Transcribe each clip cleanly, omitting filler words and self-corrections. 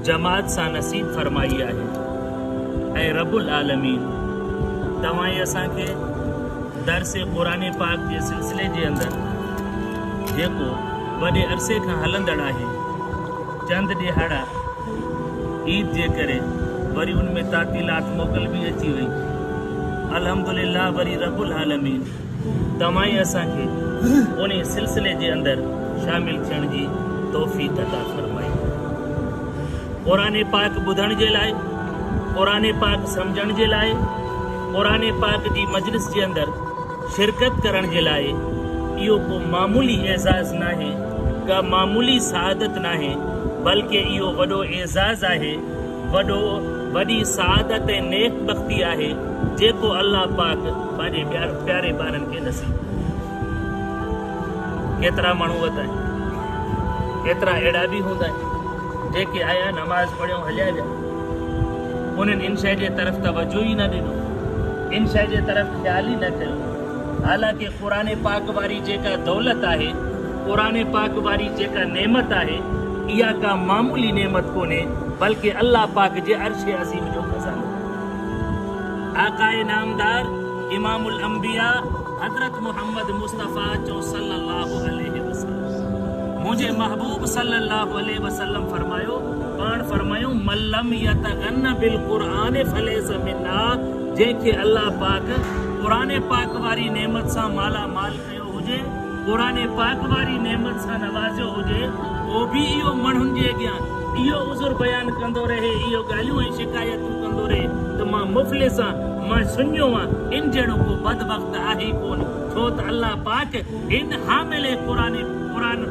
जमात सां नसीब फरमाई आहे। ऐं रब्बुल आलमीन तव्हां असांखे दर्स क़ुरान पाक जे सिलसिले जे अंदरि जेको वॾे अरसे खां हलंदड़ आहे, चंद ॾिहाड़ा ईद जे करे वरी उन में तातीलात मोकल बि अची वई। अल्हम्दुलिल्लाह वरी रब्बुल आलमीन तव्हां असांखे उन सिलसिले जे अंदरि शामिल थियण जी तौफ़ीक़ अता फरमाई। क़ुरान पाक ॿुधण जे लाइ, क़ुरान पाक सम्झण जे लाइ, क़ुरान पाक जी मजलिस जे अंदरि शिरकत करण जे लाइ इहो को मामूली एज़ाज़ नाहे, का मामूली सआदत नाहे, बल्कि इहो वॾो एज़ाज़ आहे, वॾी सआदत ऐं नेक बख़्ती आहे जेको अल्लाह पाक पंहिंजे प्यारे ॿारनि खे नसीब। केतिरा माण्हू वधा आहिनि, केतिरा अहिड़ा बि हूंदा आहिनि जेके आया नमाज़ पढ़ियो हलिया विया, उन्हनि इन शइ जे तरफ़ तवजो ई न ॾिनो, इन शइ जे तरफ़ ख़्याल ई न कयो। हालांकि क़ुरान पाक वारी जेका दौलत आहे, क़ुरान पाक वारी जेका नेमत आहे, इहा का मामूली नेमत कोन्हे, बल्कि अल्लाह पाक जे अर्श अज़ीम जो खज़ानो। आकाए नामदार इमामुल अंबिया हज़रत मोहम्मद मुस्तफ़ा जो सल्लल्लाहु अलैहि वसल्लम, मुझे महबूब सल्लल्लाहु अलैहि वसल्लम फरमायो, पाण फरमायो मल्लम यतगन्न बिल क़ुरान फलैसा मिन्ना, जंहिंखे अल्लाह पाक क़ुरान पाक वारी नेमत सां माला माल कयो हुजे, क़ुरान पाक वारी नेमत सां नवाज़ियो हुजे, वो भी इहो माण्हुनि जे अॻियां इहो उज़ुर बयान कंदो रहे, इहो ॻाल्हियूं ऐं शिकायतूं कंदो रहे त मां मुफ़लिस आहियां, मां सुञो आहियां, इन जहिड़ो को बदबख़्त आहे ई कोन। छो त अल्लाह पाक इन हामिल क़ुरान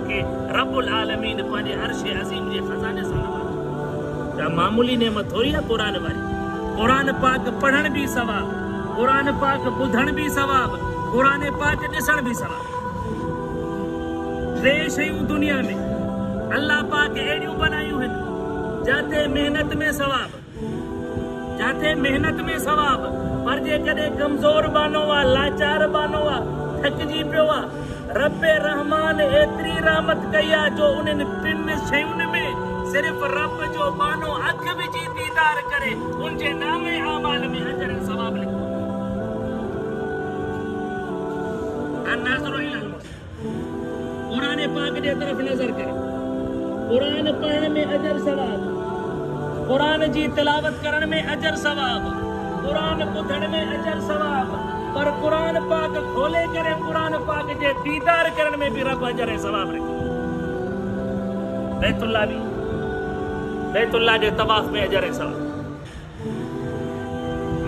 खे रब्बुल आलमीन पंहिंजे अर्श अज़ीम जे खज़ाने सां नवाज़ियो। छा मामूली नेमत थोरी आहे क़ुरान वारी? क़ुरान पाक पढ़ण बि सवाब, क़ुरान पाक ॿुधण बि सवाब, क़ुरान पाक ॾिसण बि सवाब। टे शयूं दुनिया में अल्लाह पाक अहिड़ियूं बनायूं आहिनि जाते मेहनत में सवाब, जाते मेहनत में सवाब, पर जेकॾहिं कमज़ोर बानो आहे, लाचार बानो आहे, थकिजी पियो आहे, रब रहमान एतिरी रहमत कई आहे जो उन्हनि टिन शयुनि में सिर्फ़ रब जो बानो अख विझी दीदार करे उनजे नामे आमाल में अजर ऐं सवाब लिखो। क़ुरान पाक जे तरफ़ नज़र करे, क़ुरान पढ़ण में अजर सवाब, क़ुरान जी तिलावत करण में अजर सवाब, क़ुरान ॿुधण में अजर सवाब, पर क़ुरान पाक खोले करे क़ुरान पाक जे दीदार करण में भी रब अजर ऐं सवाब रखे। बैतुल्लाह जे तवाफ़ में अजर ऐं सवाब,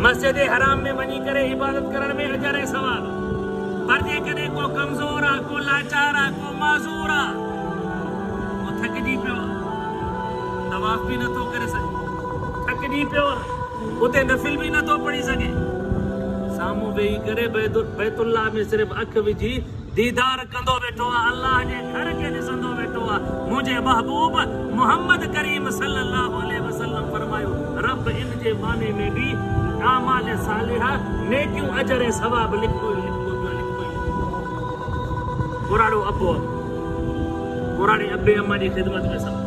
मस्जिद हराम में वञी करे इबादत करण में अजर ऐं सवाब, पर जेकॾहिं को कमज़ोर आहे, को लाचार आहे, को माज़ूर आहे, को थकिजी पियो आहे, तवाफ़ बि नथो करे सघे, थकिजी पियो आहे, उते नफ़िल बि नथो पढ़ी सघे, साम्हूं वेही करे बैतुल्लाह में सिर्फ़ अख विझी दीदार कंदो वेठो आहे, अल्लाह जे घर खे ॾिसंदो वेठो आहे। मुंहिंजे महबूब मोहम्मद करीम सल्लल्लाहु अलैहि वसल्लम फरमायो, रब इन जे माने में बि आमाल सालिहा नेकियूं अजर ऐं सवाब लिखो। घुराड़ो अबो, घुराड़े अब्बे अम्मा जी ख़िदमत में सवाब,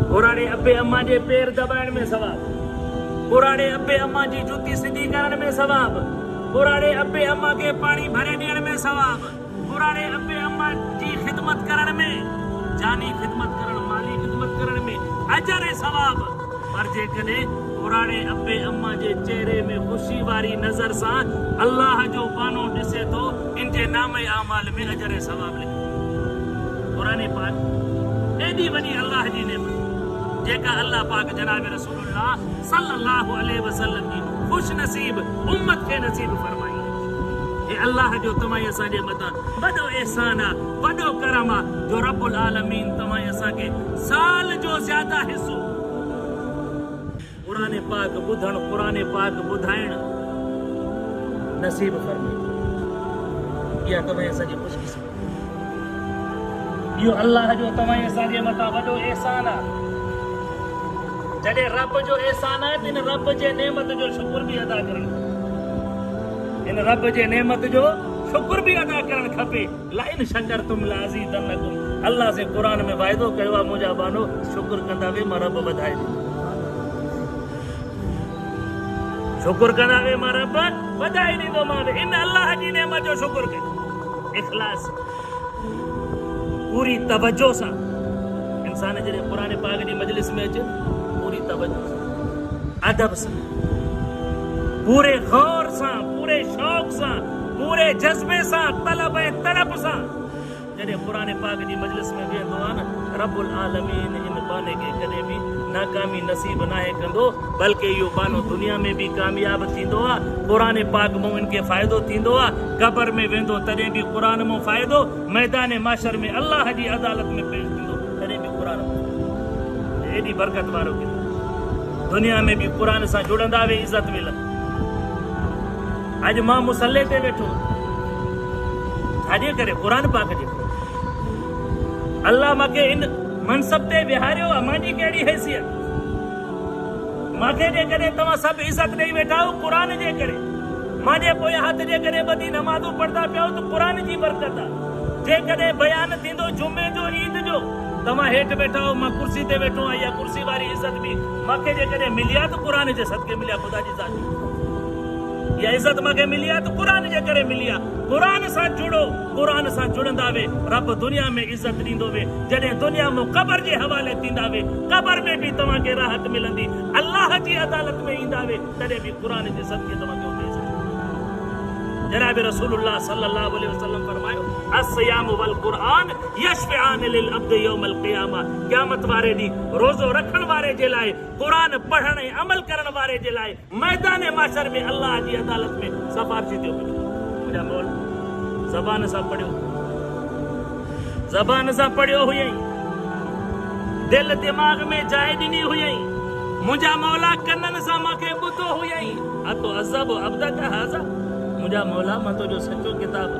घुराड़े अब्बे अम्मा जे पेर दबाइण में सवाब, घुराड़े अब्बे अम्मा जी जूती सिधी करण में सवाब, घुराड़े अब्बे अम्मा खे पाणी भरे ॾियण में सवाब, घुराड़े अब्बे अम्मा जी ख़िदमत करण में, जानी ख़िदमत करण, माली ख़िदमत करण में अजर ऐं सवाब। पर जेकॾहिं घुराड़े अब्बे अम्मा जे चेहरे में ख़ुशी वारी नज़र सां अल्लाह जो बानो ॾिसे थो, इन जे नामे आमाल में अजर ऐं सवाब लिखो। क़ुरान पाक एॾी वॾी अल्लाह जी नेमत जेका अल्लाह पाक जनाब रसूलुल्लाह सल्लल्लाहु अलैहि वसल्लम जी ख़ुशि नसीब उम्मत खे नसीब फरमाई। हे अल्लाह जो तव्हां असांजे मथां वॾो एहसान आहे, वॾो करम आहे जो रब्बुल आलमीन तव्हां असांखे साल जो ज़्यादा हिसो क़ुरान पाक ॿुधण, क़ुरान पाक ॿुधाइण नसीब फरमाई। इहा तव्हां असांजी ख़ुशकिस्मती, इहो अल्लाह जो तव्हां असांजे मथां वॾो एहसान आहे। जॾहिं रब जो एहसान आहे त इन रब जे नेमत जो शुक्र बि अदा करणु, इन रब जे नेमत जो शुक्र बि अदा करणु खपे। लाइन शकरतुम लाज़ीदन्नकुम, अल्लाह से कुरान में वाइदो कयो आहे मुंहिंजा बानो शुक्र कंदा वे मां रब वधाए ॾींदो शुक्र कंदा वे मां रब वधाए ॾींदो मां इन अल्लाह जी नेमत जो शुक्र कयो इखलास पूरी तवज्जो सां इंसान जॾहिं क़ुरान पाक जी मजलिस में अचे पूरी तवज्जो सां अदब सां पूरे गौर सां पूरे शौक़ सां पूरे जज्बे सां तलब ऐं तड़प सां जॾहिं क़ुरान पाक जी मजलिस में वेंदो आहे न रब्बुल आलमीन इन बाने खे कॾहिं बि नाकामी नसीब नाहे कंदो बल्कि इहो बानो दुनिया में बि कामयाब थींदो आहे क़ुरान पाक मां इनखे फ़ाइदो थींदो आहे क़ब्र में वेंदो तॾहिं बि क़ुरान मां फ़ाइदो मैदान माशर में अल्लाह जी अदालत में पेश थींदो तॾहिं बि क़ुरान एॾी बरकत वारो किताब दुनिया में बि क़ुरान सां जुड़ंदा वे इज़त मिलंदी अॼु मां मुसले ते वेठो छाजे करे क़ुरान पाक जे अल्लाह मूंखे इन मनसब ते विहारियो आहे मुंहिंजी कहिड़ी हैसियत मूंखे जे करे तव्हां सभु इज़त ॾेई वेठा आहियो क़ुरान जे करे मां जे पोयां हथ जे करे ॿधी नमाज़ूं पढ़ंदा पिया त क़ुरान जी बरकत आहे जेकॾहिं बयानु थींदो जुमे जो ईद जो तव्हां हेठि वेठा आहियो मां कुर्सी ते वेठो आहियां इहा कुर्सी वारी इज़त बि मूंखे जे करे मिली आहे त क़ुरान जे सदके मिली आहे ख़ुदा जी ज़ात इहा इज़त मूंखे मिली आहे त क़ुरान जे करे मिली आहे क़ुरान सां जुड़ो क़ुरान सां जुड़ंदा वे रब दुनिया में इज़त ॾींदो वे जॾहिं दुनिया में क़ब्र जे हवाले थींदा वे क़ब्र में बि तव्हांखे राहत मिलंदी अल्लाह जी अदालत में ईंदा वे तॾहिं बि क़ुरान जे सदके तव्हांखे उते इज़त जनाब रसूलुल्लाह सल्लल्लाहु अलैहि वसल्लम फरमायो अस्सियाम वल क़ुरान यशफआन लिल अब्द यौमल क़ियामा क़यामत वारे ॾींहुं रोज़ो रखण वारे जे लाइ क़ुरान पढ़ण ऐं अमल करण वारे जे लाइ मैदान माशर में अल्लाह जी अदालत में सिफारिश थियो मुंहिंजा मौला ज़बान सां पढ़ियो हुयई दिल दिमाग़ में जाइ ॾिनी हुयई मुंहिंजा मौला कननि सां मूंखे ॿुधो हुयई अतो अज़ब अब्दक हाज़ा मुंहिंजा मौला मां तुंहिंजो सचो किताब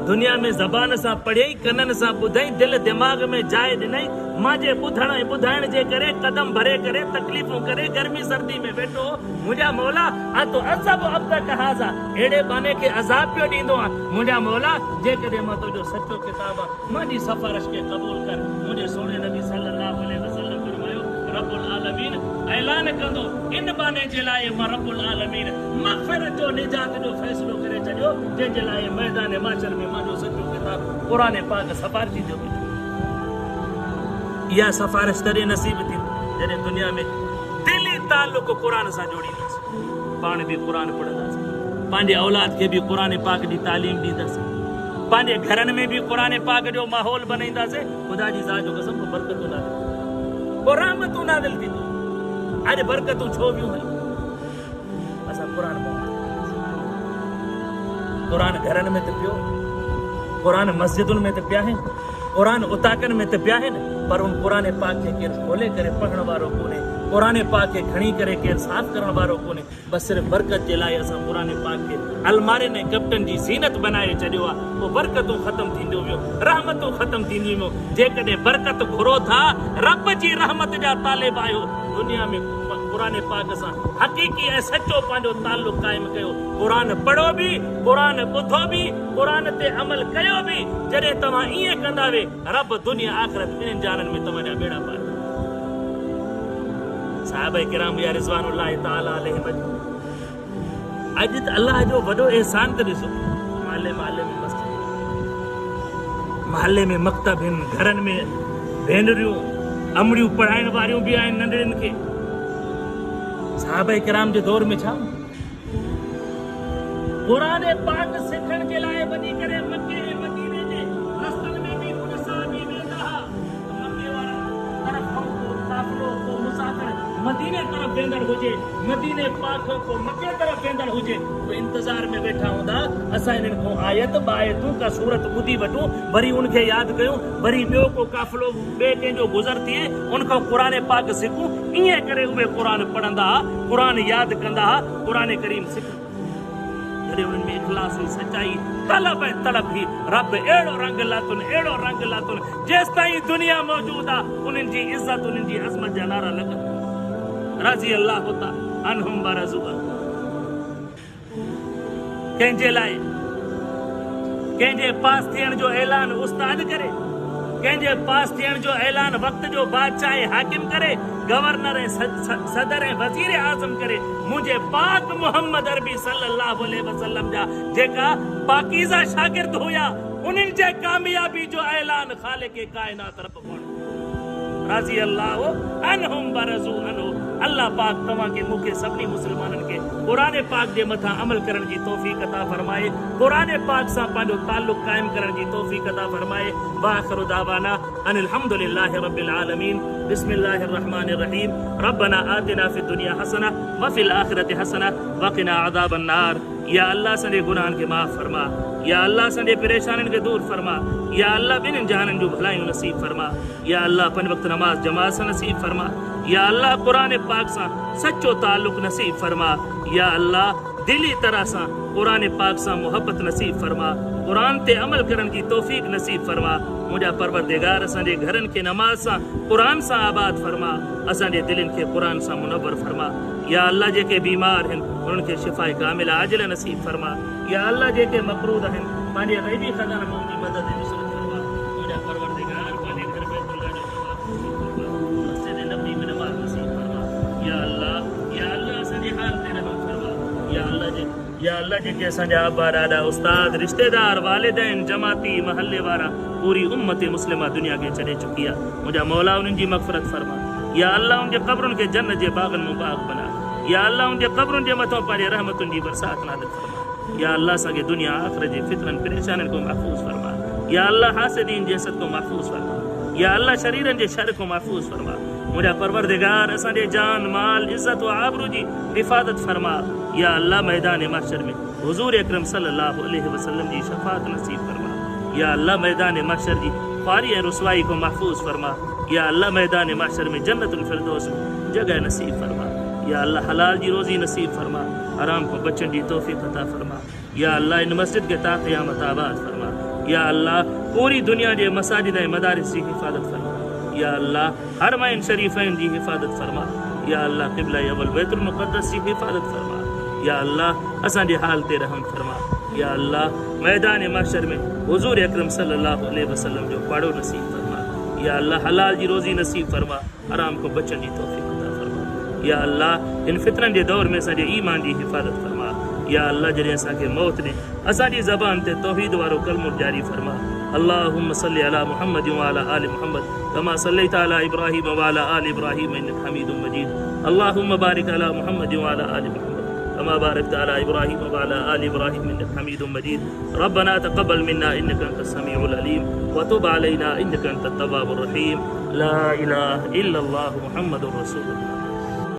दुनिया में ज़बान सां पढ़ियई कननि सां ॿुधई दिल दिमाग़ में जाइ ॾिनई मां जे ॿुधण ऐं ॿुधाइण जे करे कदम भरे करे तकलीफ़ूं करे गर्मी सर्दी में वेठो मुंहिंजा मौला अतो अज़ब अब्दक हाज़ा अहिड़े बाने खे अज़ाब पियो ॾींदो आहे मुंहिंजा मौला जेकॾहिं मां तुंहिंजो सचो किताब आहे मुंहिंजी सिफारिश खे क़बूल कर मुंहिंजे सोने नबी सल्लल्लाहु अलैहि वसल्लम फरमायो रब्बुल आलमीन ऐलान कंदो इन बाने जे लाइ मां रब्बुल आलमीन मग़फ़िरत जो निजात जो फ़ैसिलो करे छॾियो जंहिंजे लाइ मैदान माशर में मुंहिंजो सचो किताब क़ुरान पाक सिफारिश जो इहा सिफारिश तॾहिं नसीब थी जॾहिं दुनिया में दिली ताल्लुक़ क़ुरान सां जोड़ींदासीं पाण बि क़ुरान पढ़ंदासीं पंहिंजे औलाद खे बि क़ुरान पाक जी तालीम ॾींदासीं पंहिंजे घरनि में बि क़ुरान पाक जो माहौल बनाईंदासीं ख़ुदा जी ज़ात जो कसम बरकतूं नादिल को रहमतूं नादिल थींदियूं अॼु बरकतूं छो बियूं आहिनि असां क़ुरान घरनि में त पियो क़ुरान मस्जिदुनि में त पिया आहिनि क़ुरान उताकनि में त पिया आहिनि पर उन क़ुरान पाक खे केरु खोले करे पढ़ण वारो कोन्हे क़ुरान पाक खे खणी करे केरु साफ़ करण वारो कोन्हे बसि सिर्फ़ु बरकत जे लाइ असां क़ुरान पाक खे अलमारियुनि ऐं कपटनि जी ज़ीनत बनाए छॾियो आहे पोइ बरकतूं ख़तमु थींदियूं वियूं रहमतूं ख़तमु थींदियूं वियूं जेकॾहिं बरकत घुरो था रब जी रहमत जा तालिब आहियो दुनिया में क़ुरान पाक सां हक़ीक़ी ऐं सचो पंहिंजो ताल्लुक़ क़ाइमु कयो क़ुरान पढ़ो बि क़ुरान ॿुधो बि क़ुरान ते अमल कयो बि जॾहिं तव्हां ईअं कंदा वे रब दुनिया आख़िरत ॿिन्हिनि जाननि में तव्हांजा बेड़ा पार साहिब किराम या रिज़वानुल्लाह ताला अलैहि अॼु त अल्लाह जो वॾो एहसान त ॾिसो महले में मकतब आहिनि घरनि में भेनरियूं अमड़ियूं पढ़ाइण वारियूं बि आहिनि नंढड़ियुनि खे साहिब किराम जे दौर में छा क़ुरान पाक सिखण जे लाइ वञी करे मके ऐं मदीने जे रस्तनि में बि उन साहबी वेंदा हुआ मके वारा तरफ़ को काफ़िलो को मुसाफ़िर मदीने तरफ़ वेंदड़ हुजे मदीने पाक को मके तरफ़ वेंदड़ हुजे वो इंतज़ार में वेठा हूंदा असां इन्हनि खां आयत बायतूं का सूरत ॿुधी वठूं वरी उनखे यादि कयूं वरी ॿियो को काफ़िलो ॿिए कंहिंजो गुज़र थिए उनखां क़ुरान पाक सिखूं ईअं करे उहे क़ुरान पढ़ंदा क़ुरान यादि कंदा क़ुरान करीम सिखंदा जॾहिं उन्हनि में इख़लास ऐं सचाई तलब ऐं तड़प ही रब अहिड़ो रंग लातुनि जेसि ताईं दुनिया मौजूदु आहे उन्हनि जी इज़त उन्हनि जी अज़मत जा नारा लॻनि राज़ी अल्लाह अनहुम व रज़ू कंहिंजे लाइ कंहिंजे पास थियण जो ऐलान उस्ताद करे, कंहिंजे पास थियण जो ऐलान वक्त जो बादशाह हाकिम करे, गवर्नर सदर वजीर आजम करे। मुझे पाक मोहम्मद अरबी सल्लल्लाहु अलैहि वसल्लम जा जेका पाकीज़ा शागिर्द हुया, उन्हनि जे कामयाबी जो ऐलान खालिक कायनात तरफ कोन राज़ी अल्लाह अनहुम बरज़ू अनहु। अल्लाह पाक तव्हां के मूंखे सभिनी मुस्लमाननि खे क़ुरान पाक जे मथां अमल करण जी तौफ़ीक़ अता फरमाए, क़ुरान पाक सां पंहिंजो ताल्लुक़ क़ाइम करण जी तौफ़ीक़ अता फरमाए। वाखिरु दावाना अनिल हम्दुलिल्लाहि रब्बिल आलमीन। बिस्मिल्लाहिर रहमानिर रहीम। रब्बना आतिना फिद दुनिया हसना व फिल आखिरति हसना व क़िना अज़ाबन नार। या अल्लाह असांजे गुनाहनि खे माफ़ फरमा, या अल्लाह असांजे परेशानियुनि खे दूर फरमा, या अल्लाह ॿिन्हिनि जहाननि जूं भलायूं नसीब फरमा, या अल्लाह पंज वक्त नमाज जमात सां नसीब फरमा, या अल्लाह क़ुरान पाक सां सच्चो ताल्लुक़ नसीब फरमा, या अल्लाह दिली तरह सां क़ुरान पाक सां मोहब्बत नसीब फरमा, क़ुरान ते अमल करण जी तौफ़ीक़ नसीब फरमा। मुंहिंजा परवरदिगार असांजे घरनि खे नमाज सां क़ुरान सां आबाद फरमा, असांजे दिलनि खे क़ुरान सां मुनव्वर फरमा। या अल्लाह जेके बीमार आहिनि उन्हनि खे शिफ़ाए कामिला आजिल नसीब फरमा। या अल्लाह जेके मक़रूद आहिनि पंहिंजे ग़ैबी ख़ज़ाना में उनजी मदद ऐं नुसरत फरमा। मुंहिंजा परवरदिगार पंहिंजे घर में अल्लाह जो मस्जिद नबी में नमाज़ नसीब फरमा। या अल्लाह असांजे हाल ते रहम फरमा। या अल्लाह जेके असांजा अब्बा ॾाॾा उस्ताद रिश्तेदार वालिदैन जमाती महल्ले वारा पूरी उम्मत मुस्लिमा दुनिया खे छॾे चुकी आहे, मुंहिंजा मौला उन्हनि जी मग़फ़िरत फरमा। या अल्लाह उनजे क़ब्रुनि खे जन्नत जे बाग़नि में बाग़ बना। या अल्लाह उनजे क़ब्रुनि जे मथां पंहिंजे रहमतुनि जी बरसात नाज़िल फरमा। या अल्लाह असांखे दुनिया आख़िरत जे फितरनि परेशानियुनि खां महफ़ूज़ फरमा। या अल्लाह हासिदीन जे हसद खां महफ़ूज़ फरमा। या अल्लाह शरीरनि जे शर खां महफ़ूज़ फरमा। मुंहिंजा परवरदिगार असांजे जान माल इज़्ज़त व आबरू जी हिफ़ाज़त फरमा। या अल्लाह मैदान महशर में हुज़ूर अकरम सल्लल्लाहु अलैहि वसल्लम जी शफ़ाअत नसीब फरमा। या अल्लाह मैदान महशर जी ख़्वारी ऐं रुसवाई को महफ़ूज़ फरमा। या अल्लाह मैदान महशर में जन्नतुल फिरदौस में जगह नसीब फरमा। या अल्लाह हलाल जी रोज़ी नसीब फरमा, हराम को बचण जी तौफ़ीक़ अता फरमा। या अल्लाह इन मस्जिद के ता क़यामत आबाद फरमा। या अल्लाह पूरी दुनिया जे मसाजिद ऐं मदारिस जी हिफ़ाज़त फरमा। या अल्लाह हरमैन शरीफ़ैन जी हिफ़ाज़त फरमा। या अल्लाह क़िबला अवल बैतुल मुक़द्दस जी हिफ़ाज़त फरमा। या अल्लाह असांजे हाल ते रहम फरमा। या अल्लाह मैदान महशर में हुज़ूर अकरम सल्लल्लाहु अलैहि वसल्लम जो पाड़ो नसीब फरमा। या अल्लाह हलाल जी रोज़ी नसीब फरमा, हराम को बचण जी तौफ़ीक़ अता फरमा। या अल्लाह इन फितरनि जे दौर में असांजे ईमान जी हिफ़ाज़त फरमा। या अल्लाह जॾहिं असांखे मौत ॾे असांजी ज़बान ते तौहीद वारो कलमो जारी फरमा। अल्लाहुम्म सल्लि अला मुहम्मद व अला आलि मुहम्मद कमा सल्लैत अला इब्राहीम व अला आलि इब्राहीम इन्नका हमीदुम मजीद। अल्लाहुम्म बारिक अला मुहम्मद व अला आलि मुहम्मद कमा बारकत अला इब्राहीम व अला आलि इब्राहीम इन्नका हमीदुम मजीद। रब्बना तक़ब्बल मिन्ना इन्नका अंतस समीउल अलीम व तुब अलैना इन्नका अंतत तव्वाबुर रहीम। ला इलाहा इल्लल्लाहु मुहम्मदुर रसूलुल्लाह।